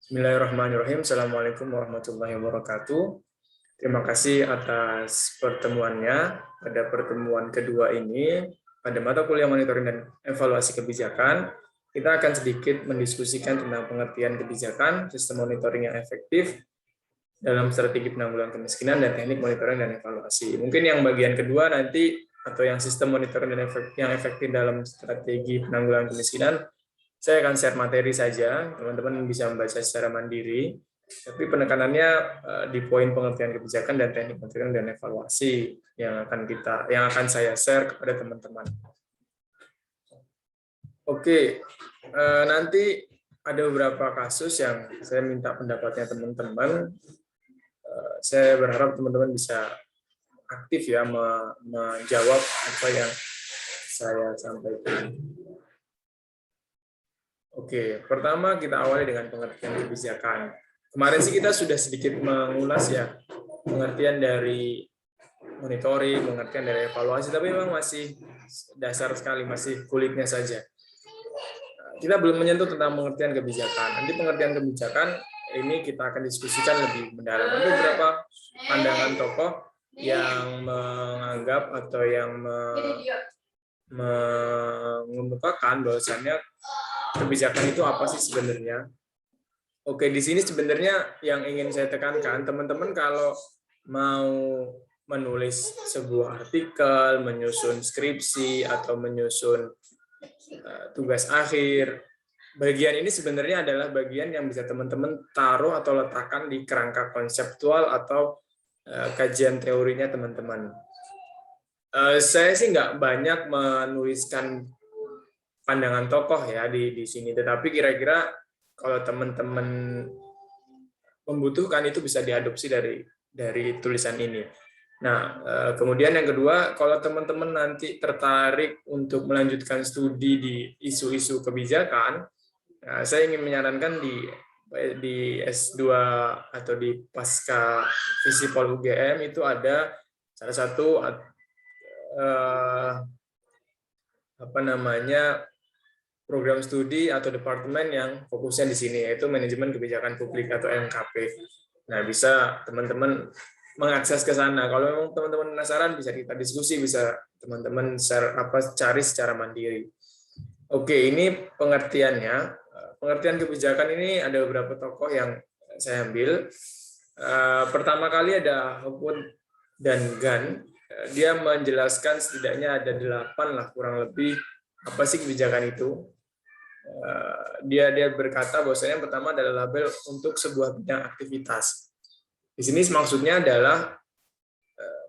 Bismillahirrahmanirrahim. Assalamualaikum warahmatullahi wabarakatuh. Terima kasih atas pertemuannya. Pada pertemuan kedua ini, pada mata kuliah monitoring dan evaluasi kebijakan, kita akan sedikit mendiskusikan tentang pengertian kebijakan, sistem monitoring yang efektif dalam strategi penanggulangan kemiskinan, dan teknik monitoring dan evaluasi. Mungkin yang bagian kedua nanti, atau yang sistem monitoring dan yang efektif dalam strategi penanggulangan kemiskinan, saya akan share materi saja, teman-teman bisa membaca secara mandiri, tapi penekanannya di poin pengertian kebijakan dan teknik monitoring dan evaluasi yang akan saya share kepada teman-teman. Oke, nanti ada beberapa kasus yang saya minta pendapatnya teman-teman. Saya berharap teman-teman bisa aktif ya menjawab apa yang saya sampaikan. Oke, pertama kita awali dengan pengertian kebijakan. Kemarin sih kita sudah sedikit mengulas ya pengertian dari monitoring, pengertian dari evaluasi, tapi memang masih dasar sekali, masih kulitnya saja. Kita belum menyentuh tentang pengertian kebijakan. Nanti pengertian kebijakan ini kita akan diskusikan lebih mendalam. Ada beberapa pandangan tokoh yang menganggap atau yang mengemukakan bahwasannya kebijakan itu apa sih sebenarnya? Oke, di sini sebenarnya yang ingin saya tekankan, teman-teman kalau mau menulis sebuah artikel, menyusun skripsi, atau menyusun tugas akhir, bagian ini sebenarnya adalah bagian yang bisa teman-teman taruh atau letakkan di kerangka konseptual atau kajian teorinya teman-teman. Saya sih nggak banyak menuliskan pandangan tokoh ya di sini, tetapi kira-kira kalau teman-teman membutuhkan itu bisa diadopsi dari tulisan ini. Nah, kemudian yang kedua, kalau teman-teman nanti tertarik untuk melanjutkan studi di isu-isu kebijakan, saya ingin menyarankan di S2 atau di pasca Visipol UGM itu ada salah satu program studi atau departemen yang fokusnya di sini, yaitu manajemen kebijakan publik atau MKP. Nah, bisa teman-teman mengakses ke sana. Kalau memang teman-teman penasaran, bisa kita diskusi, bisa teman-teman cari secara mandiri. Oke, ini pengertiannya. Pengertian kebijakan ini ada beberapa tokoh yang saya ambil. Pertama kali ada Hopwood dan Gunn. Dia menjelaskan setidaknya ada 8 lah kurang lebih apa sih kebijakan itu. Dia berkata bahwasanya yang pertama adalah label untuk sebuah bidang aktivitas. Di sini maksudnya adalah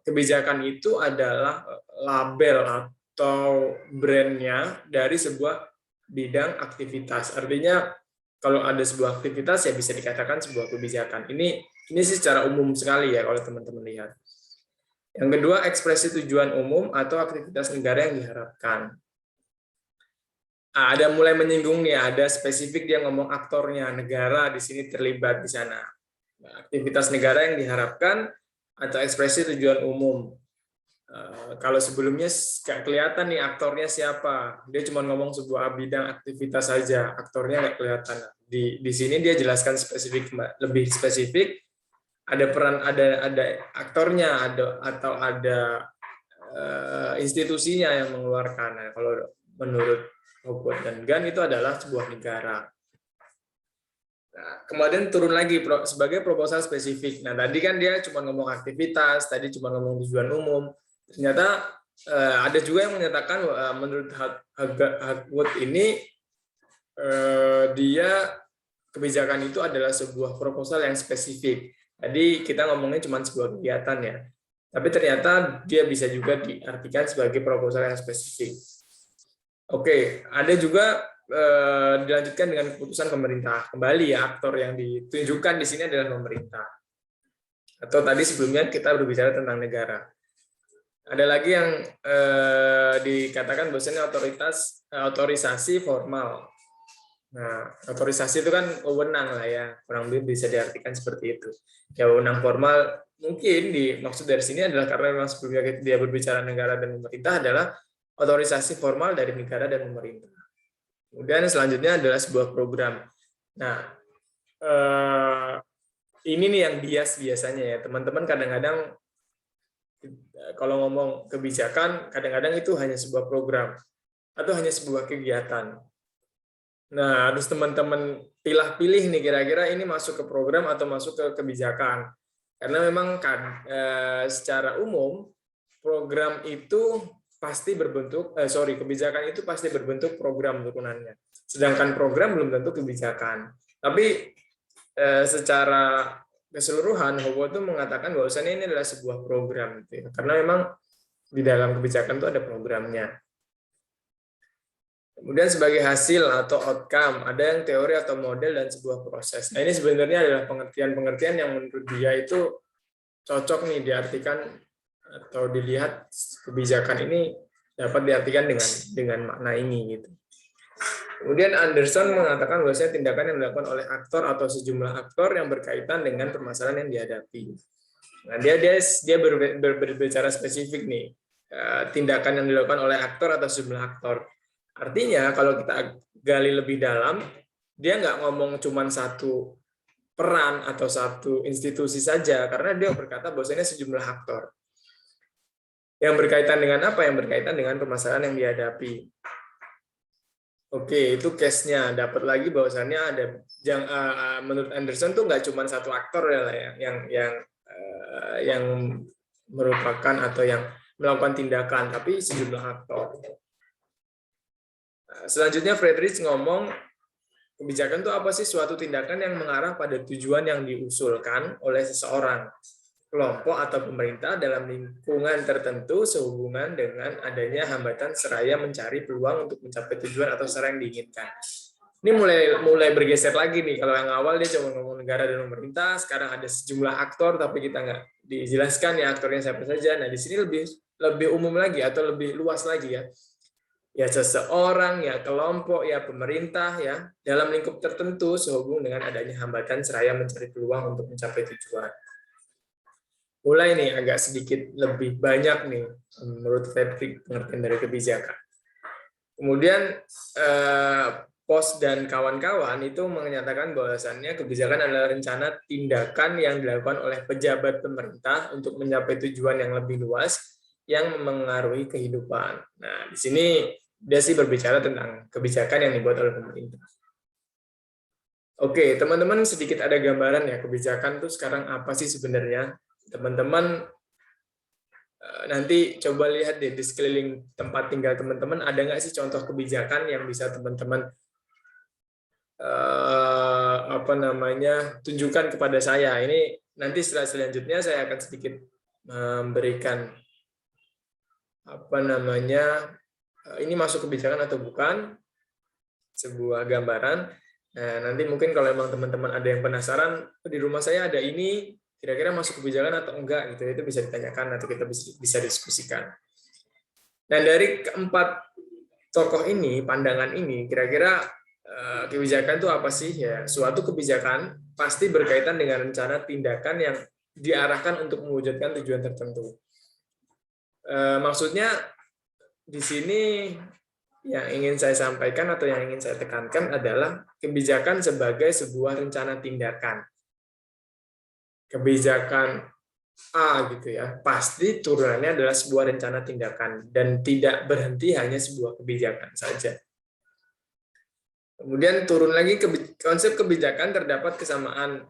kebijakan itu adalah label atau brandnya dari sebuah bidang aktivitas. Artinya kalau ada sebuah aktivitas ya bisa dikatakan sebuah kebijakan. Ini sih secara umum sekali ya kalau teman-teman lihat. Yang kedua, ekspresi tujuan umum atau aktivitas negara yang diharapkan. Ada mulai menyinggung nih, ada spesifik dia ngomong aktornya, negara di sini terlibat di sana. Aktivitas negara yang diharapkan atau ekspresi tujuan umum. Kalau sebelumnya nggak kelihatan nih aktornya siapa, dia cuma ngomong sebuah bidang aktivitas saja, aktornya nggak kelihatan. Di sini dia jelaskan spesifik, lebih spesifik, ada peran, ada aktornya, atau ada institusinya yang mengeluarkan. Nah, kalau menurut Hopwood dan Gunn itu adalah sebuah negara. Nah, kemudian turun lagi sebagai proposal spesifik. Nah, tadi kan dia cuma ngomong aktivitas, tadi cuma ngomong tujuan umum. Ternyata ada juga yang menyatakan menurut Hopwood ini dia kebijakan itu adalah sebuah proposal yang spesifik. Tadi kita ngomongnya cuma sebuah kegiatan ya. Tapi ternyata dia bisa juga diartikan sebagai proposal yang spesifik. Oke, ada juga dilanjutkan dengan keputusan pemerintah. Kembali ya, aktor yang ditunjukkan di sini adalah pemerintah. Atau tadi sebelumnya kita berbicara tentang negara. Ada lagi yang dikatakan bahwasanya otorisasi formal. Nah, otorisasi itu kan wewenang lah ya, kurang lebih bisa diartikan seperti itu. Ya, wewenang formal mungkin dimaksud dari sini adalah karena memang sebelumnya dia berbicara negara dan pemerintah adalah otorisasi formal dari negara dan pemerintah. Kemudian selanjutnya adalah sebuah program. Nah, ini nih yang bias biasanya ya. Teman-teman kadang-kadang kalau ngomong kebijakan, kadang-kadang itu hanya sebuah program atau hanya sebuah kegiatan. Nah, harus teman-teman pilih-pilih nih kira-kira ini masuk ke program atau masuk ke kebijakan. Karena memang kan secara umum program itu pasti berbentuk kebijakan itu pasti berbentuk program turunannya. Sedangkan program belum tentu kebijakan. Tapi secara keseluruhan Howo itu mengatakan bahwasannya ini adalah sebuah program gitu ya. Karena memang di dalam kebijakan itu ada programnya. Kemudian sebagai hasil atau outcome, ada yang teori atau model dan sebuah proses. Nah, ini sebenarnya adalah pengertian-pengertian yang menurut dia itu cocok nih diartikan atau dilihat kebijakan ini dapat diartikan dengan makna ini gitu. Kemudian Anderson mengatakan bahwasanya tindakan yang dilakukan oleh aktor atau sejumlah aktor yang berkaitan dengan permasalahan yang dihadapi. Nah, dia berbicara spesifik nih, tindakan yang dilakukan oleh aktor atau sejumlah aktor. Artinya kalau kita gali lebih dalam, dia nggak ngomong cuma satu peran atau satu institusi saja, karena dia berkata bahwasanya sejumlah aktor. Yang berkaitan dengan apa? Yang berkaitan dengan permasalahan yang dihadapi. Oke, itu case-nya. Dapat lagi bahwasannya ada menurut Anderson tuh nggak cuma satu aktor ya yang merupakan atau yang melakukan tindakan, tapi sejumlah aktor. Selanjutnya Friedrich ngomong kebijakan itu apa sih? Suatu tindakan yang mengarah pada tujuan yang diusulkan oleh seseorang, kelompok atau pemerintah dalam lingkungan tertentu sehubungan dengan adanya hambatan seraya mencari peluang untuk mencapai tujuan atau sasaran yang diinginkan. Ini mulai bergeser lagi nih. Kalau yang awal dia cuma ngomong negara dan pemerintah, sekarang ada sejumlah aktor tapi kita nggak dijelaskan ya aktornya siapa saja. Nah, di sini lebih umum lagi atau lebih luas lagi ya. Ya seseorang, ya kelompok, ya pemerintah ya dalam lingkup tertentu sehubung dengan adanya hambatan seraya mencari peluang untuk mencapai tujuan. Mulai nih agak sedikit lebih banyak nih menurut Friedrich pengertian dari kebijakan. Kemudian Post dan kawan-kawan itu menyatakan bahwasannya kebijakan adalah rencana tindakan yang dilakukan oleh pejabat pemerintah untuk mencapai tujuan yang lebih luas yang memengaruhi kehidupan. Nah, di sini dia sih berbicara tentang kebijakan yang dibuat oleh pemerintah. Oke, teman-teman sedikit ada gambaran ya kebijakan itu sekarang apa sih sebenarnya. Teman-teman nanti coba lihat deh di sekeliling tempat tinggal teman-teman ada nggak sih contoh kebijakan yang bisa teman-teman tunjukkan kepada saya. Ini nanti selanjutnya saya akan sedikit memberikan ini masuk kebijakan atau bukan, sebuah gambaran. Nah, nanti mungkin kalau memang teman-teman ada yang penasaran, di rumah saya ada ini, kira-kira masuk kebijakan atau enggak, gitu itu bisa ditanyakan atau kita bisa diskusikan. Nah, dari keempat tokoh ini, pandangan ini, kira-kira kebijakan itu apa sih? Ya, suatu kebijakan pasti berkaitan dengan rencana tindakan yang diarahkan untuk mewujudkan tujuan tertentu. Maksudnya di sini yang ingin saya sampaikan atau yang ingin saya tekankan adalah kebijakan sebagai sebuah rencana tindakan. Kebijakan A gitu ya, pasti turunannya adalah sebuah rencana tindakan dan tidak berhenti hanya sebuah kebijakan saja. Kemudian turun lagi konsep kebijakan terdapat kesamaan,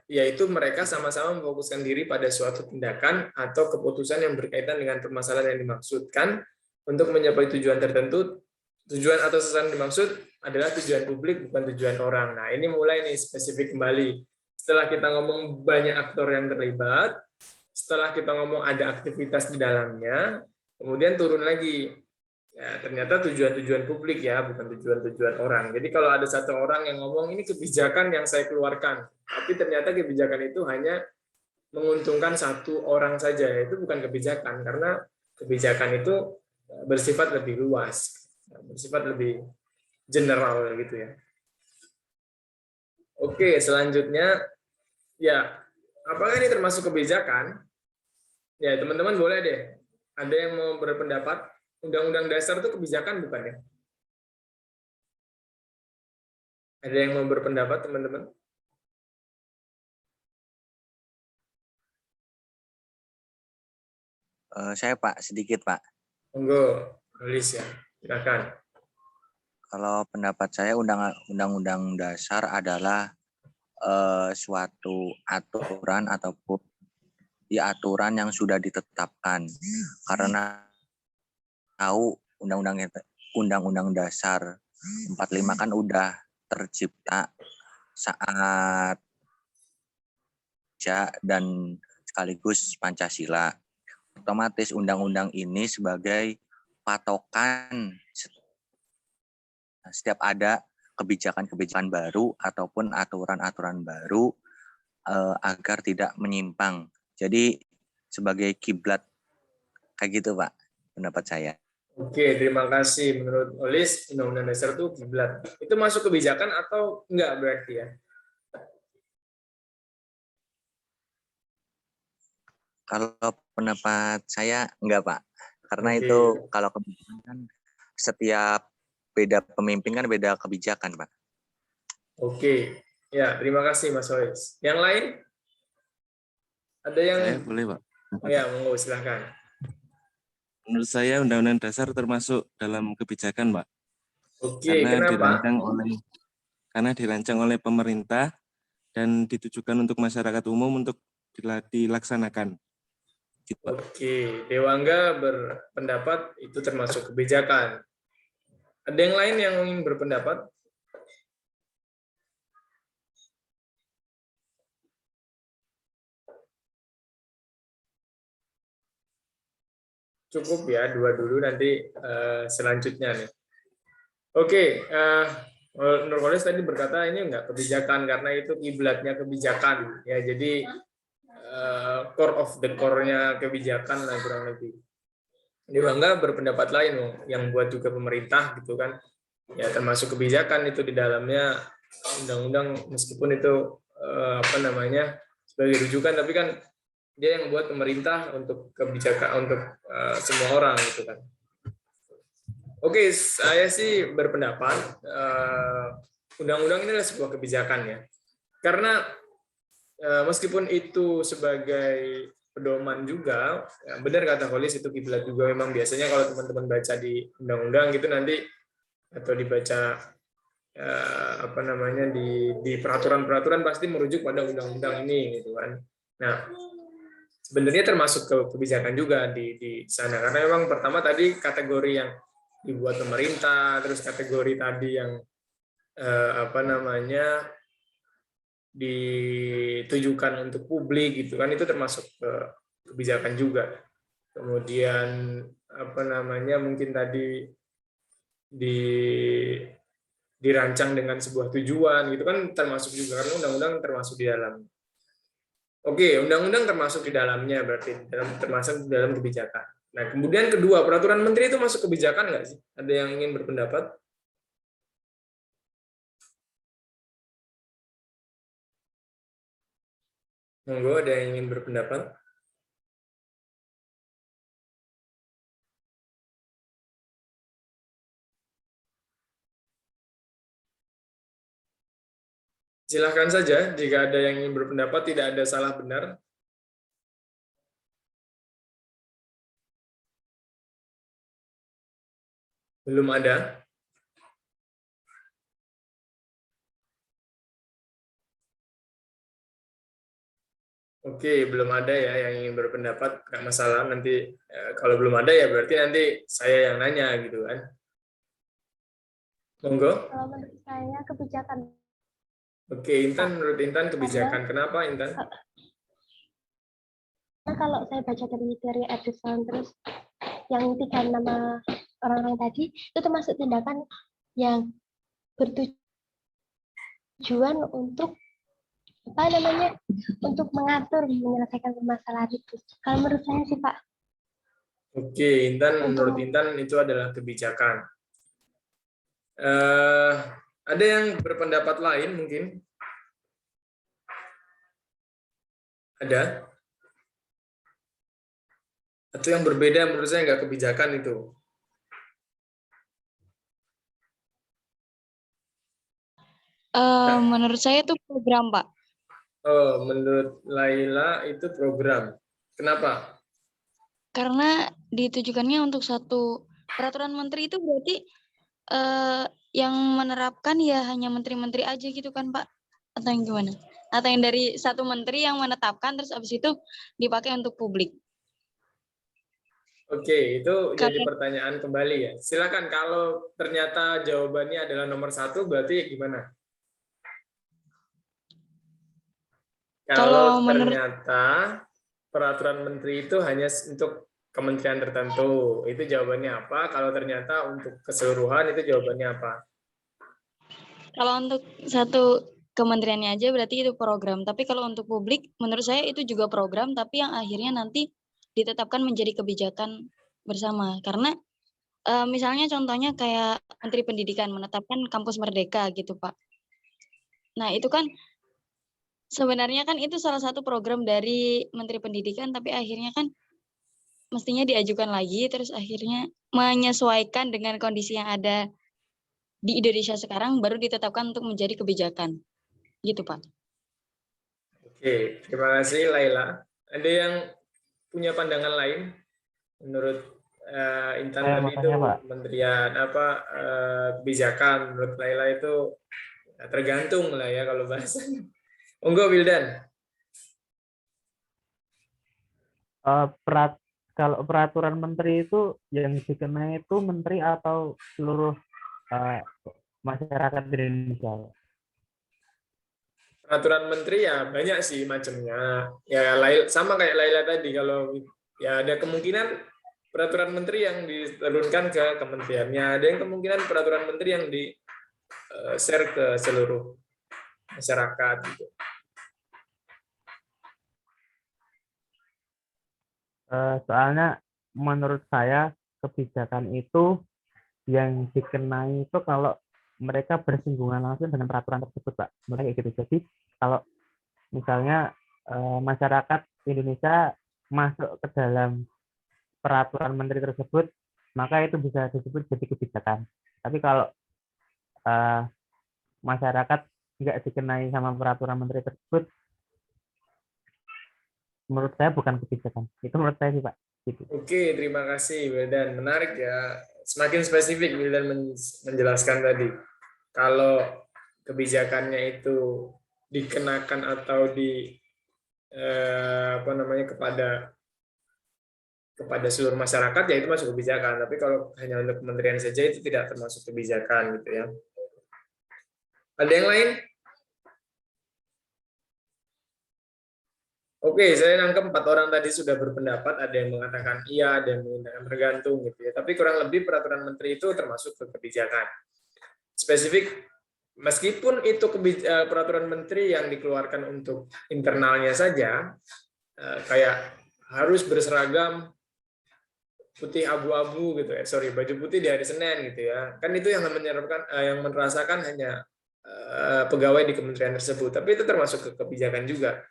yaitu mereka sama-sama memfokuskan diri pada suatu tindakan atau keputusan yang berkaitan dengan permasalahan yang dimaksudkan untuk mencapai tujuan tertentu. Tujuan atau sasaran dimaksud adalah tujuan publik, bukan tujuan orang. Nah, ini mulai nih spesifik kembali. Setelah kita ngomong banyak aktor yang terlibat, setelah kita ngomong ada aktivitas di dalamnya, kemudian turun lagi. Ya, ternyata tujuan-tujuan publik ya, bukan tujuan-tujuan orang. Jadi kalau ada satu orang yang ngomong ini kebijakan yang saya keluarkan, tapi ternyata kebijakan itu hanya menguntungkan satu orang saja, itu bukan kebijakan, karena kebijakan itu bersifat lebih luas, bersifat lebih general gitu ya. Oke, selanjutnya ya, apakah ini termasuk kebijakan? Ya, teman-teman boleh deh. Ada yang mau berpendapat? Undang-undang dasar itu kebijakan bukan ya? Ada yang mau berpendapat, teman-teman? Saya Pak, sedikit Pak. Monggo, nulis ya. Silakan. Kalau pendapat saya Undang-Undang Dasar adalah suatu aturan ataupun aturan yang sudah ditetapkan. Karena tahu Undang-Undang Dasar 45 kan udah tercipta saat dan sekaligus Pancasila. Otomatis undang-undang ini sebagai patokan setiap ada kebijakan-kebijakan baru ataupun aturan-aturan baru agar tidak menyimpang. Jadi sebagai kiblat kayak gitu Pak, pendapat saya. Oke, terima kasih. Menurut Olis, Undang-Undang Dasar itu kiblat. Itu masuk kebijakan atau enggak berarti ya? Kalau pendapat saya enggak Pak, karena Oke. itu kalau kebijakan setiap beda pemimpin kan beda kebijakan Pak. Oke, ya terima kasih Mas Olis. Yang lain? Ada yang? Saya boleh Pak. Ya, monggo silahkan. Menurut saya Undang-Undang Dasar termasuk dalam kebijakan Pak. Oke, kenapa? Karena dirancang oleh pemerintah dan ditujukan untuk masyarakat umum untuk dilaksanakan. Gitu, Pak. Oke, Dewangga berpendapat itu termasuk kebijakan. Ada yang lain yang ingin berpendapat? Cukup ya, dua dulu, nanti selanjutnya nih. Oke, Nurholis tadi berkata ini enggak kebijakan karena itu kiblatnya kebijakan. Ya, jadi core of the core-nya kebijakan lah kurang lebih. Dewangga berpendapat lain yang buat juga pemerintah gitu kan. Ya termasuk kebijakan itu di dalamnya undang-undang meskipun itu apa namanya sebagai rujukan, tapi kan dia yang buat pemerintah untuk kebijakan untuk semua orang gitu kan. Oke, saya sih berpendapat undang-undang ini adalah sebuah kebijakan ya. Karena meskipun itu sebagai pedoman juga, ya benar kata Holis itu kiblat juga memang biasanya kalau teman-teman baca di undang-undang gitu nanti atau dibaca apa namanya di peraturan-peraturan pasti merujuk pada undang-undang ini gitu kan. Nah, sebenarnya termasuk kebijakan juga di sana karena memang pertama tadi kategori yang dibuat pemerintah, terus kategori tadi yang apa namanya ditujukan untuk publik gitu kan, itu termasuk kebijakan juga. Kemudian apa namanya mungkin tadi dirancang dengan sebuah tujuan gitu kan termasuk juga karena undang-undang termasuk di dalam. Oke, undang-undang termasuk di dalamnya berarti termasuk dalam kebijakan. Nah, kemudian kedua, peraturan menteri itu masuk kebijakan nggak sih? Ada yang ingin berpendapat? Monggo, ada yang ingin berpendapat? Silahkan saja, jika ada yang ingin berpendapat, tidak ada salah benar. Belum ada? Oke, belum ada ya yang ingin berpendapat, nggak masalah. Nanti kalau belum ada ya berarti nanti saya yang nanya gitu kan. Monggo. Kalau menurut saya kebijakan. Oke, Intan, menurut Intan kebijakan. Kenapa Intan? Karena kalau saya baca dari Edison terus yang 3 nama orang-orang tadi itu termasuk tindakan yang bertujuan untuk apa namanya untuk mengatur menyelesaikan permasalahan itu. Kalau menurut saya sih Pak. Oke, Intan, menurut Intan itu adalah kebijakan. Ada yang berpendapat lain mungkin? Ada? Atau yang berbeda menurut saya nggak kebijakan itu? Menurut saya itu program, Pak. Oh, menurut Laila itu program. Kenapa? Karena ditujukannya untuk satu peraturan menteri itu berarti yang menerapkan ya hanya menteri-menteri aja gitu kan, Pak? Atau yang gimana? Atau yang dari satu menteri yang menetapkan terus habis itu dipakai untuk publik. Oke, itu jadi Kalau pertanyaan kembali ya. Silakan kalau ternyata jawabannya adalah nomor 1, berarti gimana? kalau Kalau menurut ternyata peraturan menteri itu hanya untuk kementerian tertentu, itu jawabannya apa? Kalau ternyata untuk keseluruhan, itu jawabannya apa? kalau untuk satu kementeriannya aja berarti itu program. Tapi kalau untuk publik, menurut saya itu juga program, tapi yang akhirnya nanti ditetapkan menjadi kebijakan bersama. Karena misalnya contohnya kayak Menteri Pendidikan menetapkan kampus merdeka gitu, Pak. Nah, itu kan sebenarnya kan itu salah satu program dari Menteri Pendidikan, tapi akhirnya kan mestinya diajukan lagi, terus akhirnya menyesuaikan dengan kondisi yang ada di Indonesia sekarang, baru ditetapkan untuk menjadi kebijakan. Gitu, Pak. Oke, terima kasih Laila. Ada yang punya pandangan lain? Menurut Intan Saya tadi mau itu tanya, Pak. kementerian apa kebijakan, menurut Laila itu ya, tergantung lah ya kalau bahasanya. Enggak, Wildan. Kalau peraturan menteri itu yang dikenai itu menteri atau seluruh masyarakat di Indonesia? Peraturan menteri ya banyak sih macamnya. Ya sama kayak Laila tadi, kalau ya ada kemungkinan peraturan menteri yang diturunkan ke kementeriannya, ada yang kemungkinan peraturan menteri yang di share ke seluruh masyarakat gitu. Soalnya menurut saya kebijakan itu yang dikenai itu kalau mereka bersinggungan langsung dengan peraturan tersebut, Pak. Mereka kayak gitu. Jadi kalau misalnya masyarakat Indonesia masuk ke dalam peraturan menteri tersebut, maka itu bisa disebut jadi kebijakan. Tapi kalau masyarakat nggak dikenai sama peraturan menteri tersebut, menurut saya bukan kebijakan. Itu menurut saya sih, Pak. Gitu. Oke, terima kasih Wildan. Menarik ya. Semakin spesifik Wildan menjelaskan tadi. Kalau kebijakannya itu dikenakan atau kepada seluruh masyarakat, ya itu masuk kebijakan. Tapi kalau hanya untuk kementerian saja itu tidak termasuk kebijakan gitu ya. Ada yang lain? Oke, saya nangkep 4 orang tadi sudah berpendapat, ada yang mengatakan iya, ada yang mengatakan tergantung gitu ya. Tapi kurang lebih peraturan menteri itu termasuk ke kebijakan. Spesifik, meskipun itu peraturan menteri yang dikeluarkan untuk internalnya saja, kayak harus berseragam putih abu-abu gitu ya, baju putih di hari Senin gitu ya. Kan itu yang merasakan hanya pegawai di kementerian tersebut. Tapi itu termasuk ke kebijakan juga.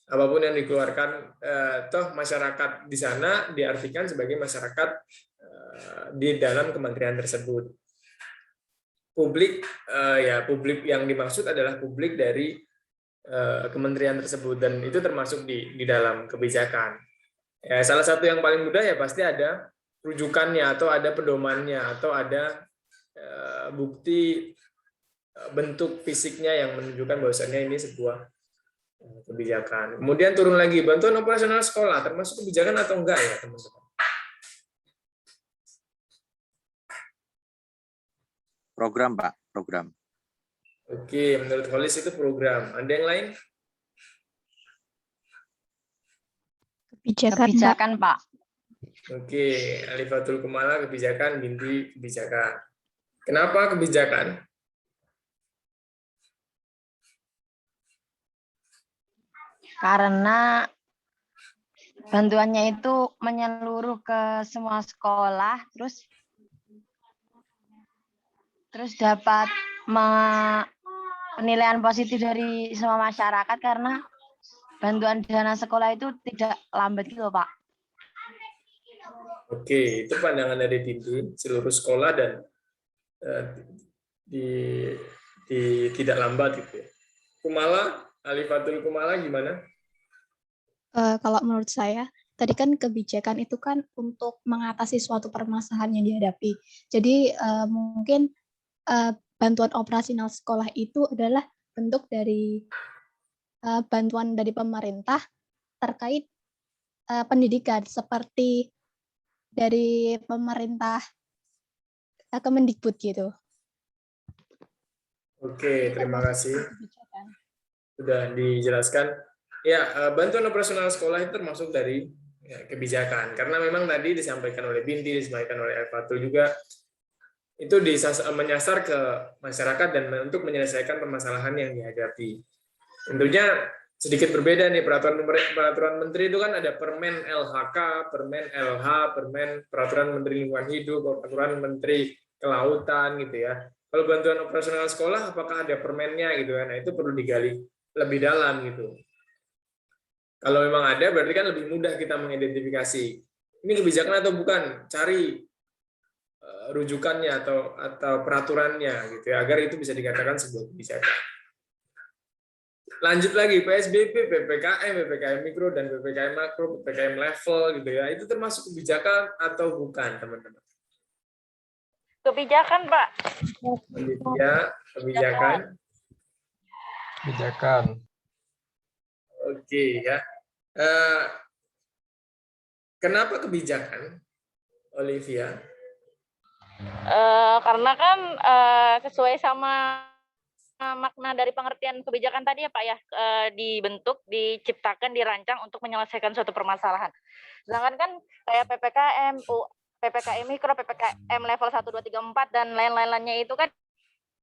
Apapun yang dikeluarkan, toh masyarakat di sana diartikan sebagai masyarakat di dalam kementerian tersebut. Publik, publik yang dimaksud adalah publik dari kementerian tersebut, dan itu termasuk di dalam kebijakan. Ya, salah satu yang paling mudah ya pasti ada rujukannya atau ada pedomannya atau ada bukti bentuk fisiknya yang menunjukkan bahwasannya ini sebuah kebijakan. Kemudian turun lagi, bantuan operasional sekolah termasuk kebijakan atau enggak ya teman-teman? Program, Pak, program. Oke, menurut Holis itu program. Ada yang lain? Kebijakan, Pak. Oke, Alifatul Kumala kebijakan, Binti kebijakan. Kenapa kebijakan? Karena bantuannya itu menyeluruh ke semua sekolah, terus dapat penilaian positif dari semua masyarakat karena bantuan dana sekolah itu tidak lambat gitu, Pak. Oke, itu pandangan dari Binti, seluruh sekolah dan tidak lambat gitu ya. Kumala, Alifatul Kumala gimana? Kalau menurut saya, tadi kan kebijakan itu kan untuk mengatasi suatu permasalahan yang dihadapi. Jadi mungkin bantuan operasional sekolah itu adalah bentuk dari bantuan dari pemerintah terkait pendidikan, seperti dari pemerintah Kemendikbud gitu. Oke, Jadi terima termasuk kasih. kebijakan. Sudah dijelaskan. Ya, bantuan operasional sekolah itu termasuk dari kebijakan. Karena memang tadi disampaikan oleh Binti, disampaikan oleh Fatul juga, itu menyasar ke masyarakat dan untuk menyelesaikan permasalahan yang dihadapi. Tentunya sedikit berbeda nih, peraturan menteri itu kan ada Permen LHK, Permen LH, Peraturan Menteri Lingkungan Hidup, Peraturan Menteri Kelautan gitu ya. Kalau bantuan operasional sekolah, apakah ada permennya gitu kan? Nah, itu perlu digali lebih dalam gitu. Kalau memang ada, berarti kan lebih mudah kita mengidentifikasi ini kebijakan atau bukan. Cari rujukannya atau peraturannya gitu ya, agar itu bisa dikatakan sebuah kebijakan. Lanjut lagi, PSBB, PPKM Mikro, dan PPKM Makro, PPKM level gitu ya. Itu termasuk kebijakan atau bukan, teman-teman? Kebijakan, Pak. Ya, kebijakan. Kebijakan. Oke ya. Kenapa kebijakan, Olivia? Karena kan sesuai sama makna dari pengertian kebijakan tadi ya Pak ya, dibentuk, diciptakan, dirancang untuk menyelesaikan suatu permasalahan. Sedangkan kan kayak PPKM, PPKM Mikro, PPKM level 1, 2, 3, 4 dan lain-lainnya itu kan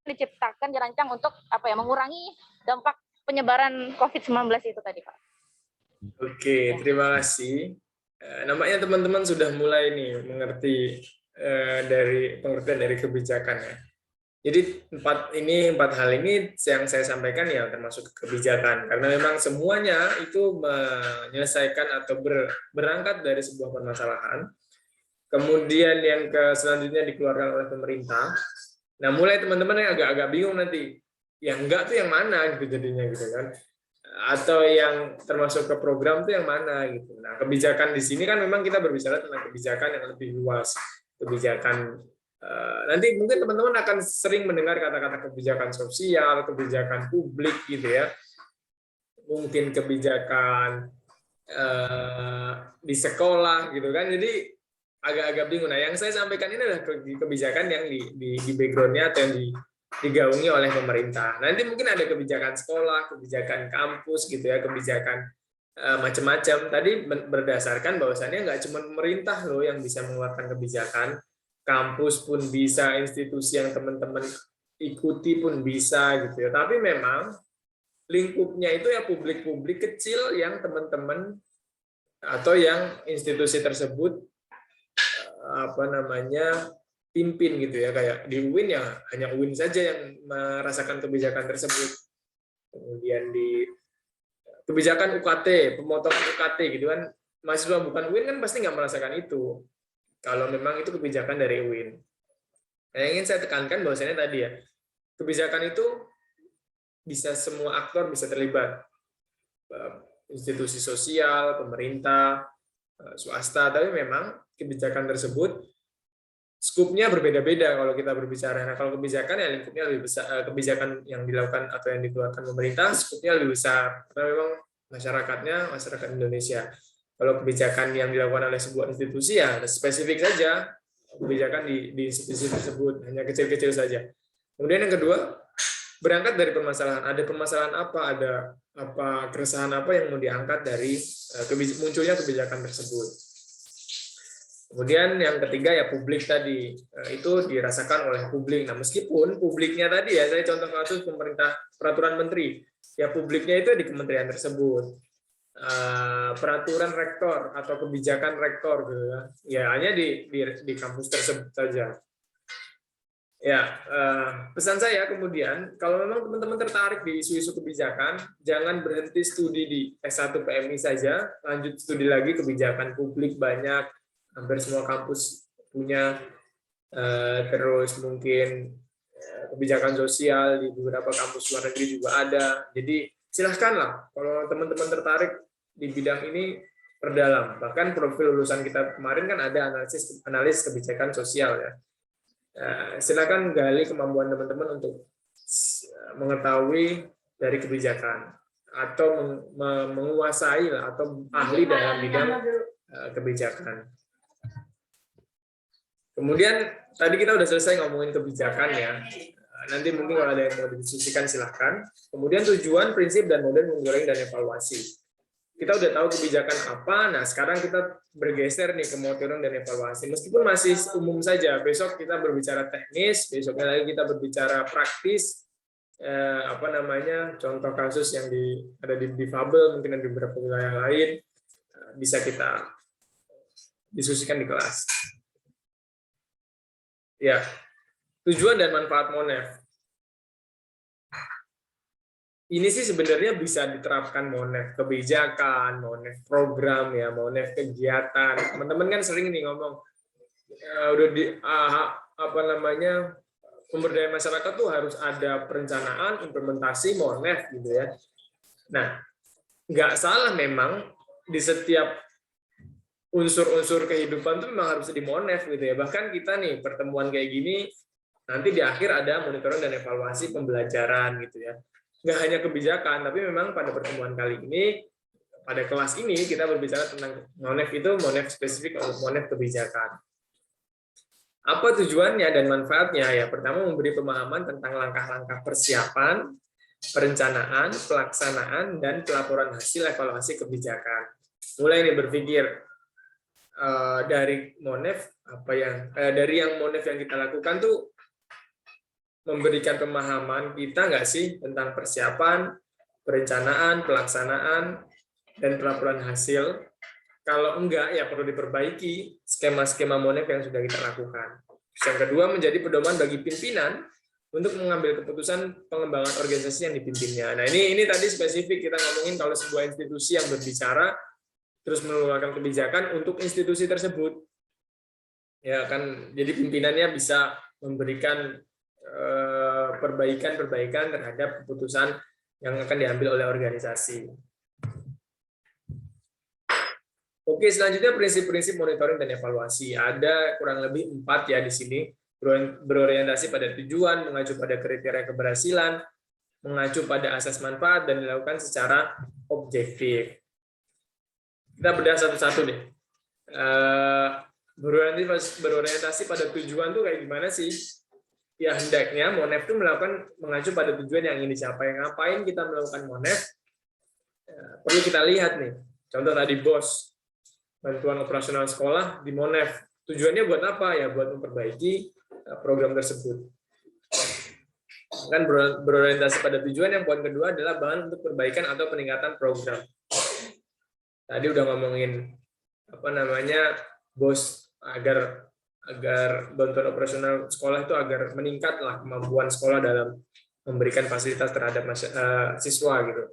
diciptakan, dirancang untuk mengurangi dampak penyebaran COVID-19 itu tadi Pak. Oke, terima kasih. Nampaknya teman-teman sudah mulai nih mengerti dari pengertian dari kebijakan ya. Jadi empat hal ini yang saya sampaikan ya termasuk kebijakan, karena memang semuanya itu menyelesaikan atau berangkat dari sebuah permasalahan. Kemudian yang selanjutnya dikeluarkan oleh pemerintah. Nah, mulai teman-teman yang agak-agak bingung nanti, yang enggak tuh yang mana gitu jadinya gitu kan, atau yang termasuk ke program tuh yang mana gitu. Nah, kebijakan di sini kan memang kita berbicara tentang kebijakan yang lebih luas, kebijakan. Nanti mungkin teman-teman akan sering mendengar kata-kata kebijakan sosial, kebijakan publik gitu ya. Mungkin kebijakan di sekolah gitu kan. Jadi agak-agak bingung. Nah, yang saya sampaikan ini adalah kebijakan yang di background-nya atau yang digaungi oleh pemerintah. Nanti mungkin ada kebijakan sekolah, kebijakan kampus gitu ya, kebijakan macam-macam. Tadi berdasarkan bahwasannya nggak cuma pemerintah loh yang bisa mengeluarkan kebijakan. Kampus pun bisa, institusi yang teman-teman ikuti pun bisa gitu ya. Tapi memang lingkupnya itu ya publik-publik kecil yang teman-teman atau yang institusi tersebut pimpin gitu ya, kayak di UIN ya hanya UIN saja yang merasakan kebijakan tersebut. Kemudian di kebijakan UKT, pemotongan UKT gitu kan, mahasiswa bukan UIN kan pasti nggak merasakan itu. Kalau memang itu kebijakan dari UIN. Yang ingin saya tekankan bahwasannya tadi ya, kebijakan itu bisa semua aktor bisa terlibat. Institusi sosial, pemerintah, swasta, tapi memang kebijakan tersebut skupnya berbeda-beda kalau kita berbicara. Nah, kalau kebijakan ya lingkupnya lebih besar, kebijakan yang dilakukan atau yang dikeluarkan pemerintah skupnya lebih besar karena memang masyarakatnya masyarakat Indonesia. Kalau kebijakan yang dilakukan oleh sebuah institusi ya spesifik saja kebijakan di institusi tersebut, hanya kecil-kecil saja. Kemudian yang kedua, berangkat dari permasalahan. Ada permasalahan apa, ada keresahan apa yang mau diangkat dari munculnya kebijakan tersebut. Kemudian yang ketiga ya publik tadi, itu dirasakan oleh publik. Nah, meskipun publiknya tadi ya, saya contoh kasus pemerintah peraturan menteri, ya publiknya itu di kementerian tersebut. Peraturan rektor atau kebijakan rektor gitu ya hanya di kampus tersebut saja. Ya, pesan saya kemudian kalau memang teman-teman tertarik di isu-isu kebijakan, jangan berhenti studi di S1 PMI saja, lanjut studi lagi kebijakan publik, banyak, hampir semua kampus punya, terus mungkin kebijakan sosial di beberapa kampus luar negeri juga ada. Jadi silahkanlah kalau teman-teman tertarik di bidang ini perdalam. Bahkan profil lulusan kita kemarin kan ada analis kebijakan sosial ya. Silakan gali kemampuan teman-teman untuk mengetahui dari kebijakan atau menguasai atau ahli dalam bidang kebijakan. Kemudian tadi kita udah selesai ngomongin kebijakan ya. Nanti mungkin kalau ada yang mau didiskusikan silahkan. Kemudian tujuan, prinsip, dan model monitoring dan evaluasi. Kita udah tahu kebijakan apa, nah sekarang kita bergeser nih ke monitoring dan evaluasi. Meskipun masih umum saja, besok kita berbicara teknis, besoknya lagi kita berbicara praktis, contoh kasus yang ada di difabel, mungkin ada di beberapa wilayah lain, bisa kita diskusikan di kelas. Ya, tujuan dan manfaat MONEF. Ini sih sebenarnya bisa diterapkan MONEF kebijakan, MONEF program ya, MONEF kegiatan. Teman-teman kan sering nih ngomong pemberdayaan masyarakat tuh harus ada perencanaan, implementasi MONEF gitu ya. Nah, nggak salah memang di setiap unsur-unsur kehidupan tuh memang harus di MONEF gitu ya. Bahkan kita nih pertemuan kayak gini nanti di akhir ada monitoring dan evaluasi pembelajaran gitu ya. Nggak hanya kebijakan, tapi memang pada pertemuan kali ini, pada kelas ini kita berbicara tentang MONEF itu MONEF spesifik untuk MONEF kebijakan. Apa tujuannya dan manfaatnya? Ya, pertama memberi pemahaman tentang langkah-langkah persiapan, perencanaan, pelaksanaan, dan pelaporan hasil evaluasi kebijakan. Mulai nih berpikir dari MONEF dari yang MONEF yang kita lakukan tuh memberikan pemahaman kita nggak sih tentang persiapan, perencanaan, pelaksanaan, dan pelaporan hasil. Kalau enggak, ya perlu diperbaiki skema-skema MONEF yang sudah kita lakukan. Yang kedua, menjadi pedoman bagi pimpinan untuk mengambil keputusan pengembangan organisasi yang dipimpinnya. Nah, ini tadi spesifik kita ngomongin kalau sebuah institusi yang berbicara terus mengeluarkan kebijakan untuk institusi tersebut. Ya kan, jadi pimpinannya bisa memberikan perbaikan terhadap keputusan yang akan diambil oleh organisasi. Oke, selanjutnya prinsip-prinsip monitoring dan evaluasi. Ada kurang lebih 4 ya di sini. Berorientasi pada tujuan, mengacu pada kriteria keberhasilan, mengacu pada asas manfaat, dan dilakukan secara objektif. Kita bedah satu-satu deh. Berorientasi pada tujuan tuh kayak gimana sih? Ya hendaknya MONEF itu mengacu pada tujuan yang ingin dicapai. Ngapain kita melakukan MONEF? Perlu kita lihat nih. Contoh tadi BOS, bantuan operasional sekolah di MONEF. Tujuannya buat apa? Ya buat memperbaiki program tersebut. Kan berorientasi pada tujuan. Yang poin kedua adalah bahan untuk perbaikan atau peningkatan program. Tadi udah ngomongin BOS agar bantuan operasional sekolah itu agar meningkatlah kemampuan sekolah dalam memberikan fasilitas terhadap siswa gitu.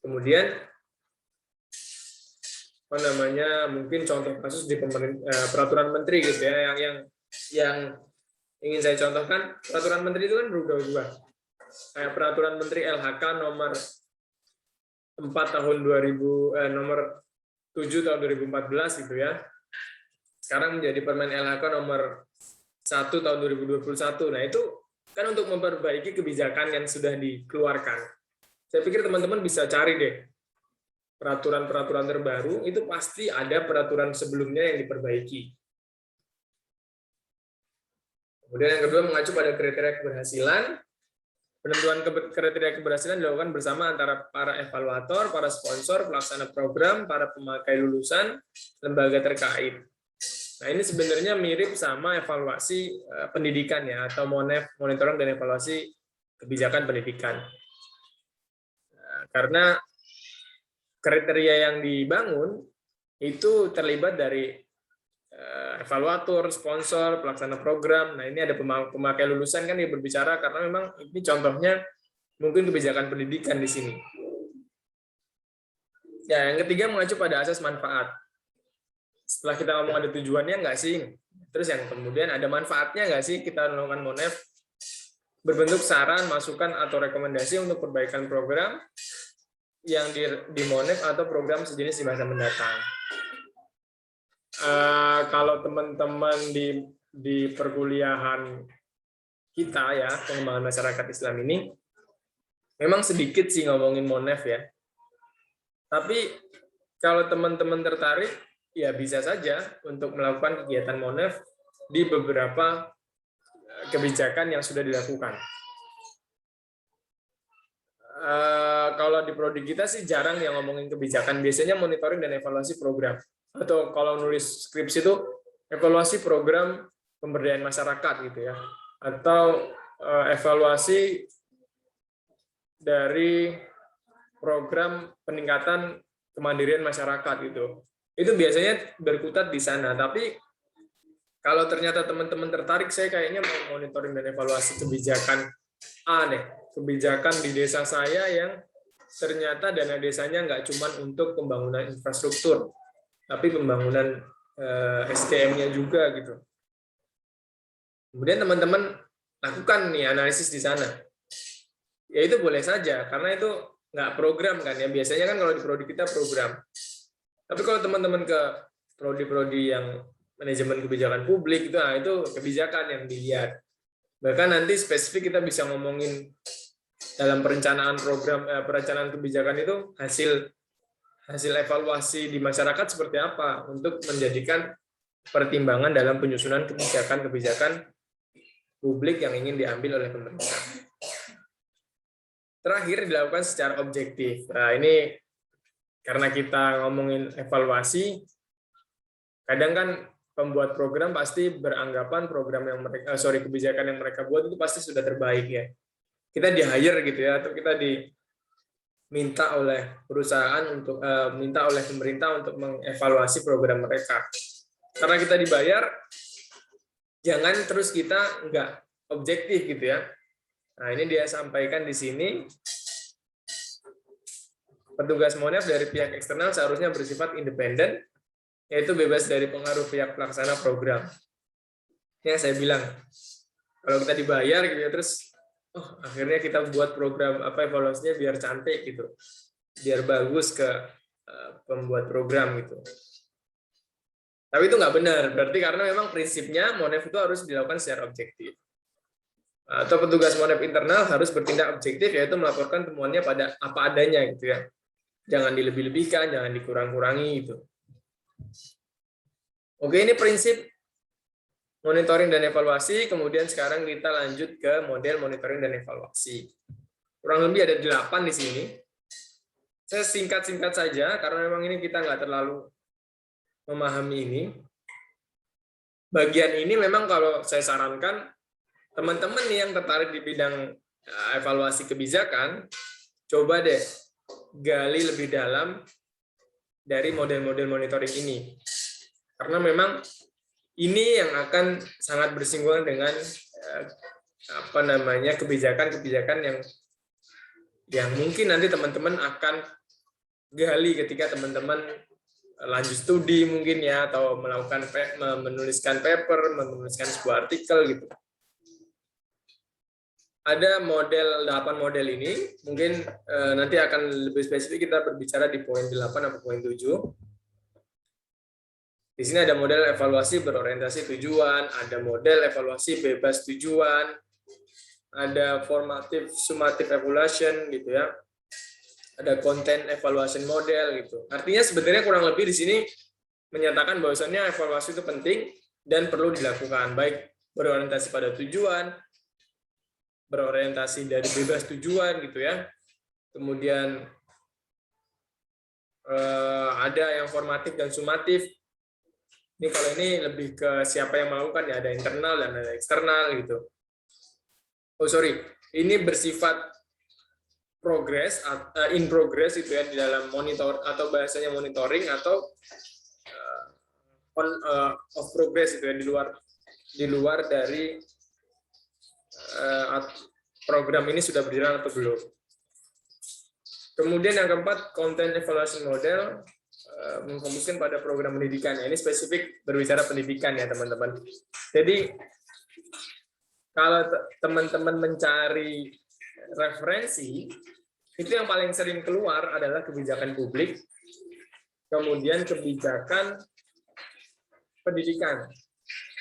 Kemudian mungkin contoh kasus di peraturan menteri gitu ya, yang ingin saya contohkan. Peraturan menteri itu kan berubah-ubah. Kayak peraturan menteri LHK nomor 4 tahun nomor 7 tahun 2014 gitu ya. Sekarang menjadi Permen LHK nomor 1 tahun 2021. Nah, itu kan untuk memperbaiki kebijakan yang sudah dikeluarkan. Saya pikir teman-teman bisa cari deh peraturan-peraturan terbaru, itu pasti ada peraturan sebelumnya yang diperbaiki. Kemudian yang kedua, mengacu pada kriteria keberhasilan. Penentuan kriteria keberhasilan dilakukan bersama antara para evaluator, para sponsor, pelaksana program, para pemakai lulusan, lembaga terkait. Nah, ini sebenarnya mirip sama evaluasi pendidikan ya, atau MONEF, monitoring dan evaluasi kebijakan pendidikan. Nah, karena kriteria yang dibangun itu terlibat dari evaluator, sponsor, pelaksana program. Nah, ini ada pemakai lulusan kan yang berbicara, karena memang ini contohnya mungkin kebijakan pendidikan di sini. Ya, yang ketiga mengacu pada asas manfaat. Setelah kita ngomong ada tujuannya nggak sih? Terus yang kemudian ada manfaatnya nggak sih kita melakukan Monef? Berbentuk saran, masukan, atau rekomendasi untuk perbaikan program yang di Monef atau program sejenis di masa mendatang. Kalau teman-teman di perkuliahan kita ya, pengembangan masyarakat Islam ini, memang sedikit sih ngomongin Monef ya. Tapi kalau teman-teman tertarik, ya bisa saja untuk melakukan kegiatan Monef di beberapa kebijakan yang sudah dilakukan. Kalau di prodi kita sih jarang yang ngomongin kebijakan, biasanya monitoring dan evaluasi program. Atau kalau nulis skripsi itu evaluasi program pemberdayaan masyarakat gitu ya. Atau evaluasi dari program peningkatan kemandirian masyarakat gitu. Itu biasanya berkutat di sana. Tapi kalau ternyata teman-teman tertarik, saya kayaknya mau monitoring dan evaluasi kebijakan A nih, kebijakan di desa saya yang ternyata dana desanya nggak cuma untuk pembangunan infrastruktur, tapi pembangunan SDM-nya juga gitu. Kemudian teman-teman lakukan nih analisis di sana. Ya itu boleh saja, karena itu nggak program kan ya. Biasanya kan kalau di prodi kita program. Tapi kalau teman-teman ke prodi-prodi yang manajemen kebijakan publik itu kebijakan yang dilihat. Bahkan nanti spesifik kita bisa ngomongin dalam perencanaan program perencanaan kebijakan itu hasil evaluasi di masyarakat seperti apa untuk menjadikan pertimbangan dalam penyusunan kebijakan publik yang ingin diambil oleh pemerintah. Terakhir dilakukan secara objektif. Nah, ini karena kita ngomongin evaluasi, kadang kan pembuat program pasti beranggapan program yang kebijakan yang mereka buat itu pasti sudah terbaik ya. Kita di-hire gitu ya, atau kita diminta oleh perusahaan untuk minta oleh pemerintah untuk mengevaluasi program mereka. Karena kita dibayar, jangan terus kita nggak objektif gitu ya. Nah, ini dia sampaikan di sini. Petugas Monef dari pihak eksternal seharusnya bersifat independen, yaitu bebas dari pengaruh pihak pelaksana program. Yang saya bilang, kalau kita dibayar gitu ya, terus akhirnya kita buat program evaluasinya biar cantik gitu, biar bagus ke pembuat program gitu. Tapi itu nggak benar, berarti karena memang prinsipnya Monef itu harus dilakukan secara objektif. Atau petugas Monef internal harus bertindak objektif, yaitu melaporkan temuannya pada apa adanya gitu ya. Jangan dilebih-lebihkan, jangan dikurang-kurangi gitu. Oke, ini prinsip monitoring dan evaluasi. Kemudian sekarang kita lanjut ke model monitoring dan evaluasi. Kurang lebih ada 8 di sini. Saya singkat-singkat saja, karena memang ini kita nggak terlalu memahami ini. Bagian ini memang kalau saya sarankan, teman-teman yang tertarik di bidang evaluasi kebijakan, coba deh gali lebih dalam dari model-model monitoring ini. Karena memang ini yang akan sangat bersinggungan dengan kebijakan-kebijakan yang mungkin nanti teman-teman akan gali ketika teman-teman lanjut studi mungkin ya, atau menuliskan paper, menuliskan sebuah artikel gitu. Ada 8 model ini, mungkin nanti akan lebih spesifik kita berbicara di poin 8 atau poin 7. Di sini ada model evaluasi berorientasi tujuan, ada model evaluasi bebas tujuan, ada formative summative evaluation gitu ya. Ada content evaluation model gitu. Artinya sebenarnya kurang lebih di sini menyatakan bahwasannya evaluasi itu penting dan perlu dilakukan, baik berorientasi pada tujuan, berorientasi dari bebas tujuan gitu ya. Kemudian ada yang formatif dan sumatif. Ini kalau ini lebih ke siapa yang melakukan ya, ada internal dan ada eksternal gitu. Ini bersifat in progress itu ya, di dalam monitor atau bahasanya monitoring atau of progress itu ya, di luar dari program ini sudah berjalan atau belum. Kemudian yang keempat, content evaluation model. memfokuskan pada program pendidikan. Ini spesifik berbicara pendidikan ya teman-teman. Jadi kalau teman-teman mencari referensi, itu yang paling sering keluar adalah kebijakan publik, kemudian kebijakan pendidikan.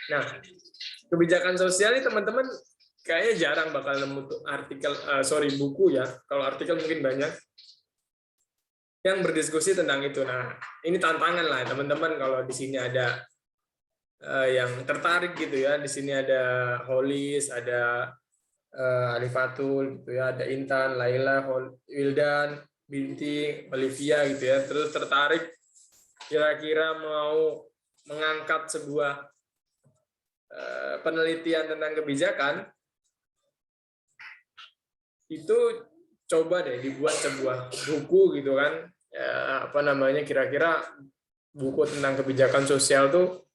Nah, kebijakan sosial ini teman-teman kayaknya jarang bakal nemu artikel, buku ya. Kalau artikel mungkin banyak yang berdiskusi tentang itu. Nah, ini tantangan lah teman-teman kalau di sini ada yang tertarik gitu ya. Di sini ada Holis, ada Alifatul gitu ya, ada Intan, Laila, Wildan, Binti, Olivia gitu ya. Terus tertarik kira-kira mau mengangkat sebuah penelitian tentang kebijakan, itu coba deh dibuat sebuah buku gitu kan, ya, apa namanya, kira-kira buku tentang kebijakan sosial tuh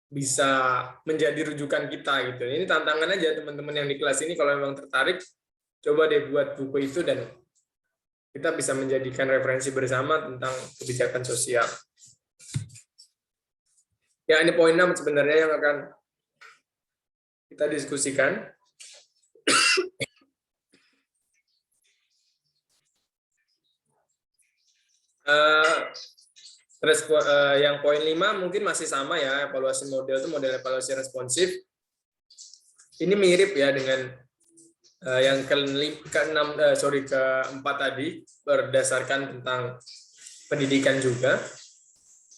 bisa menjadi rujukan kita gitu. Ini tantangan aja teman-teman yang di kelas ini, kalau memang tertarik, coba deh buat buku itu dan kita bisa menjadikan referensi bersama tentang kebijakan sosial. Ya, ini poin 6 sebenarnya yang akan kita diskusikan. Yang poin 5 mungkin masih sama ya, evaluasi model itu model evaluasi responsif. Ini mirip ya dengan yang keempat tadi, berdasarkan tentang pendidikan juga.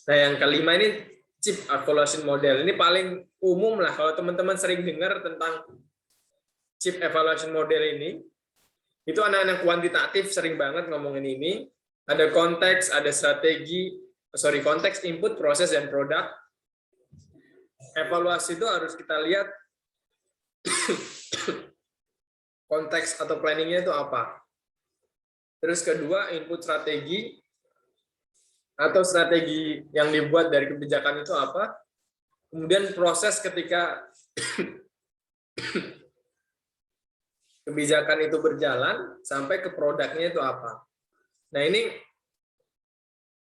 Nah, yang kelima ini CHIP evaluation model. Ini paling umum lah kalau teman-teman sering dengar tentang CHIP evaluation model ini. Itu anak-anak kuantitatif sering banget ngomongin ini. Ada konteks, ada strategi, konteks, input, proses, dan produk. Evaluasi itu harus kita lihat konteks atau planningnya itu apa. Terus kedua, input strategi atau strategi yang dibuat dari kebijakan itu apa. Kemudian proses ketika kebijakan itu berjalan sampai ke produknya itu apa. Nah, ini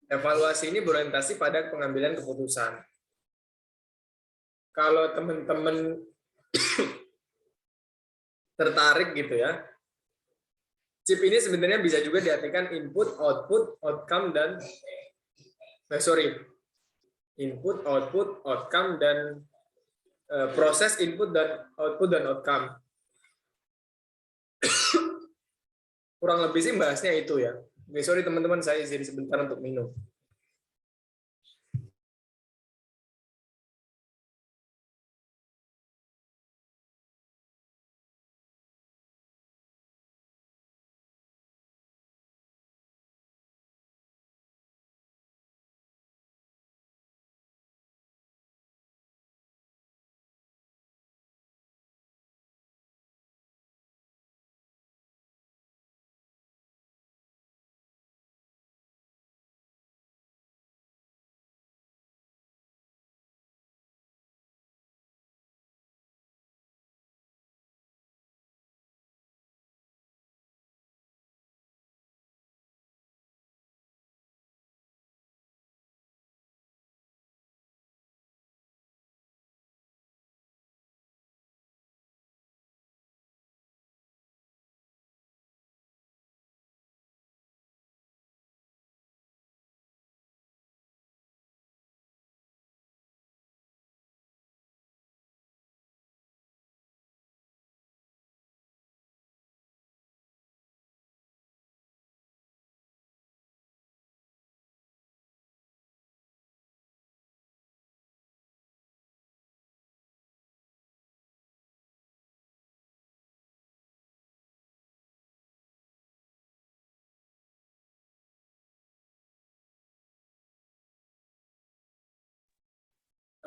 evaluasi ini berorientasi pada pengambilan keputusan. Kalau teman-teman tertarik gitu ya, CHIP ini sebenarnya bisa juga diartikan input, output, outcome, dan input, output, outcome, dan proses input dan output dan outcome. Kurang lebih sih bahasnya itu ya. Oke, sorry teman-teman, saya izin sebentar untuk minum.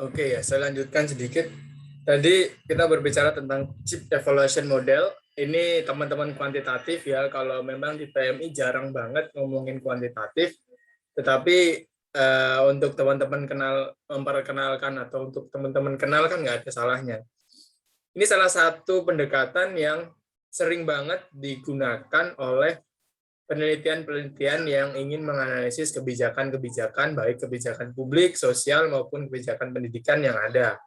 Oke ya, saya lanjutkan sedikit. Tadi kita berbicara tentang CHIP evaluation model. Ini teman-teman kuantitatif ya. Kalau memang di PMI jarang banget ngomongin kuantitatif, tetapi untuk teman-teman memperkenalkan atau untuk teman-teman kenal kan nggak ada salahnya. Ini salah satu pendekatan yang sering banget digunakan oleh penelitian-penelitian yang ingin menganalisis kebijakan-kebijakan, baik kebijakan publik, sosial, maupun kebijakan pendidikan yang ada.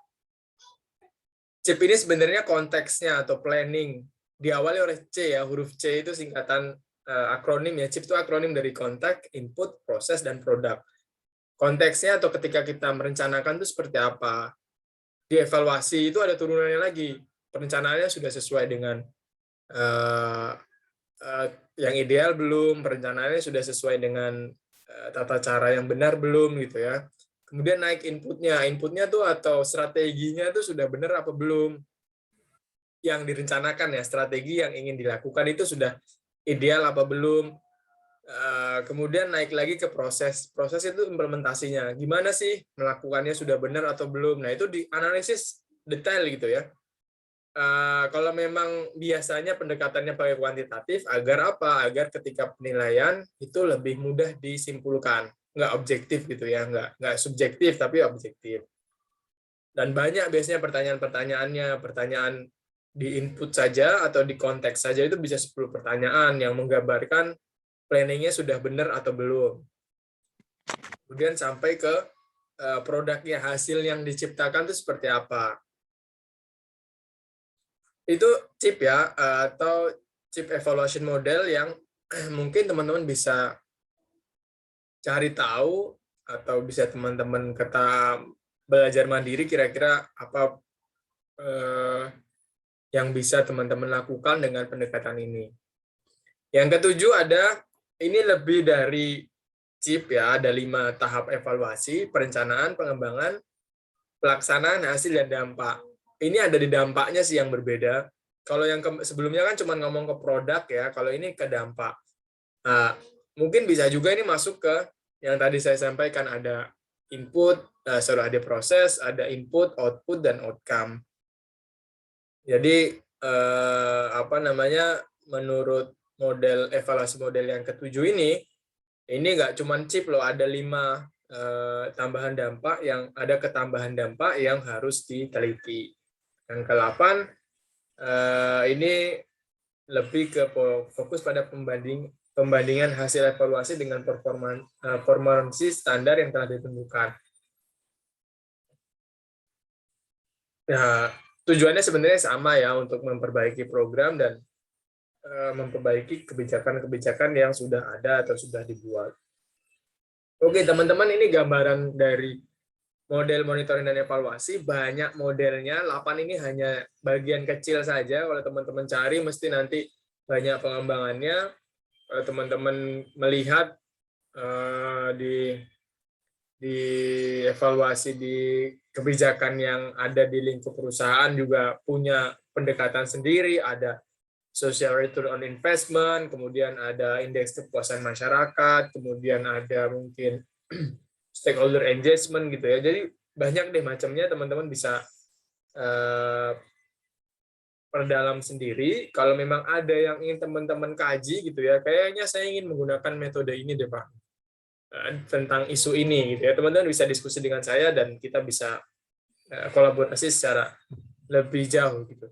CIP ini sebenarnya konteksnya atau planning diawali oleh C ya, huruf C itu singkatan akronim ya. CIP itu akronim dari contact, input, proses, dan produk. Konteksnya atau ketika kita merencanakan itu seperti apa. Dievaluasi itu ada turunannya lagi. Perencanaannya sudah sesuai dengan yang ideal belum, perencanaannya sudah sesuai dengan tata cara yang benar belum gitu ya. Kemudian naik inputnya tuh atau strateginya tuh sudah benar apa belum. Yang direncanakan ya, strategi yang ingin dilakukan itu sudah ideal apa belum. Kemudian naik lagi ke proses itu implementasinya. Gimana sih melakukannya, sudah benar atau belum. Nah itu dianalisis detail gitu ya. Kalau memang biasanya pendekatannya pakai kuantitatif, agar apa? Agar ketika penilaian itu lebih mudah disimpulkan, nggak objektif gitu ya, nggak subjektif tapi objektif. Dan banyak biasanya pertanyaan-pertanyaannya, pertanyaan di input saja atau di konteks saja itu bisa 10 pertanyaan yang menggambarkan planningnya sudah benar atau belum. Kemudian sampai ke produknya, hasil yang diciptakan itu seperti apa. Itu CIP ya, atau CIP Evaluation Model yang mungkin teman-teman bisa cari tahu atau bisa teman-teman belajar mandiri kira-kira apa yang bisa teman-teman lakukan dengan pendekatan ini. Yang ketujuh ada, ini lebih dari CIP ya, ada 5 tahap evaluasi, perencanaan, pengembangan, pelaksanaan, hasil, dan dampak. Ini ada di dampaknya sih yang berbeda. Kalau yang sebelumnya kan cuma ngomong ke produk ya, kalau ini ke dampak. Nah, mungkin bisa juga ini masuk ke yang tadi saya sampaikan, ada input, ada proses, ada input, output, dan outcome. Jadi menurut model evaluasi model yang ketujuh ini nggak cuma CIP loh, ada 5 tambahan dampak ada ketambahan dampak yang harus diteliti. Yang ke-8 ini lebih ke fokus pada pembandingan hasil evaluasi dengan performansi standar yang telah ditentukan. Nah, tujuannya sebenarnya sama ya, untuk memperbaiki program dan memperbaiki kebijakan-kebijakan yang sudah ada atau sudah dibuat. Oke, teman-teman, ini gambaran dari model monitoring dan evaluasi. Banyak modelnya, 8 ini hanya bagian kecil saja. Kalau teman-teman cari, mesti nanti banyak pengembangannya. Kalau teman-teman melihat di evaluasi di kebijakan yang ada di lingkup perusahaan juga punya pendekatan sendiri, ada social return on investment, kemudian ada indeks kepuasan masyarakat, kemudian ada mungkin stakeholder engagement gitu ya. Jadi banyak deh macamnya, teman-teman bisa perdalam sendiri. Kalau memang ada yang ingin teman-teman kaji gitu ya, kayaknya saya ingin menggunakan metode ini deh Pak, tentang isu ini gitu ya, teman-teman bisa diskusi dengan saya dan kita bisa kolaborasi secara lebih jauh gitu.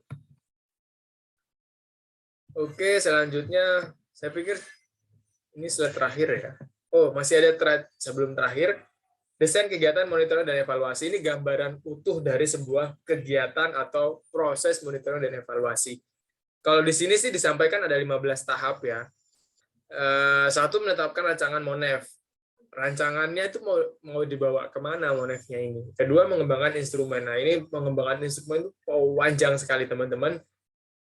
Oke, selanjutnya saya pikir ini slide terakhir ya. Oh, masih ada sebelum terakhir. Desain kegiatan monitoring dan evaluasi ini gambaran utuh dari sebuah kegiatan atau proses monitoring dan evaluasi. Kalau di sini sih disampaikan ada 15 tahap ya. 1, menetapkan rancangan MONEF. Rancangannya itu mau dibawa kemana MONEF-nya ini. 2, mengembangkan instrumen. Nah, ini mengembangkan instrumen itu panjang sekali teman-teman.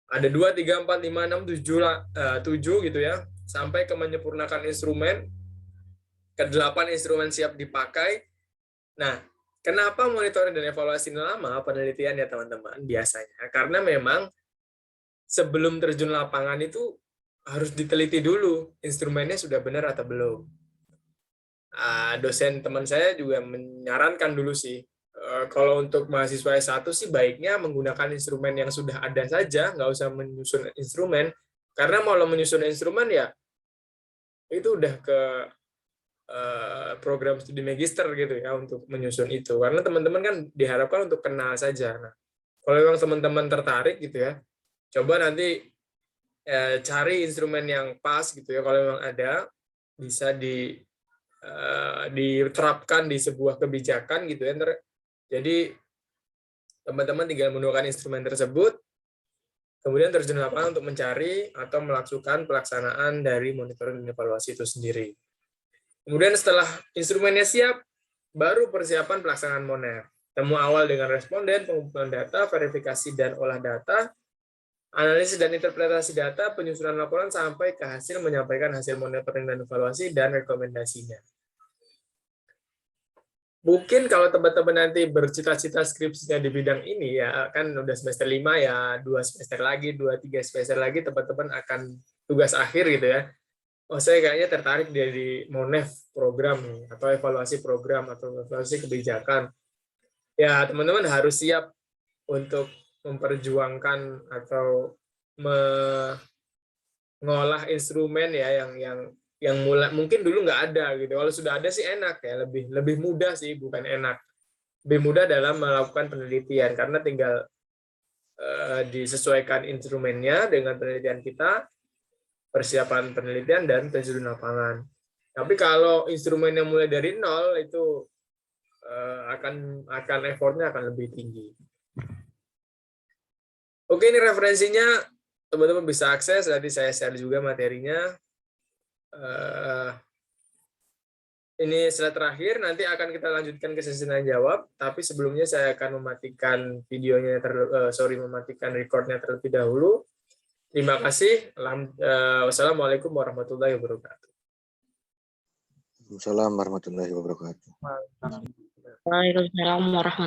Ada 2, 3, 4, 5, 6, 7 gitu ya. Sampai ke menyempurnakan instrumen. Ke-8 instrumen siap dipakai. Nah, kenapa monitoring dan evaluasi ini lama penelitian ya teman-teman? Biasanya karena memang sebelum terjun lapangan itu harus diteliti dulu instrumennya sudah benar atau belum. Dosen teman saya juga menyarankan dulu sih, kalau untuk mahasiswa S1 sih baiknya menggunakan instrumen yang sudah ada saja, nggak usah menyusun instrumen, karena kalau menyusun instrumen ya itu udah ke program studi magister gitu ya untuk menyusun itu, karena teman-teman kan diharapkan untuk kenal saja. Nah, kalau memang teman-teman tertarik gitu ya, coba nanti cari instrumen yang pas gitu ya, kalau memang ada bisa diterapkan di sebuah kebijakan gitu ya. Jadi teman-teman tinggal menggunakan instrumen tersebut, kemudian terjun lapangan untuk mencari atau melakukan pelaksanaan dari monitoring dan evaluasi itu sendiri. Kemudian setelah instrumennya siap, baru persiapan pelaksanaan MONER. Temu awal dengan responden, pengumpulan data, verifikasi dan olah data, analisis dan interpretasi data, penyusunan laporan, sampai ke hasil menyampaikan hasil monitoring dan evaluasi dan rekomendasinya. Mungkin kalau teman-teman nanti bercita-cita skripsinya di bidang ini, ya kan udah semester 5 ya, 2 semester lagi, 2-3 semester lagi, teman-teman akan tugas akhir gitu ya. Oh, saya kayaknya tertarik dari MONEF program atau evaluasi program atau evaluasi kebijakan. Ya, teman-teman harus siap untuk memperjuangkan atau mengolah instrumen ya yang mulai mungkin dulu nggak ada gitu. Kalau sudah ada sih enak ya, lebih mudah sih, bukan enak. Lebih mudah dalam melakukan penelitian karena tinggal disesuaikan instrumennya dengan penelitian kita, persiapan penelitian dan terjun lapangan. Tapi kalau instrumen yang mulai dari nol itu akan effortnya akan lebih tinggi. Oke, ini referensinya teman-teman bisa akses. Nanti saya share juga materinya. Ini slide terakhir, nanti akan kita lanjutkan ke sesi tanya jawab, tapi sebelumnya saya akan mematikan videonya, mematikan recordnya terlebih dahulu. Terima kasih. Wassalamualaikum warahmatullahi wabarakatuh. Waalaikumsalam warahmatullahi wabarakatuh. Waalaikumsalam warahmatullahi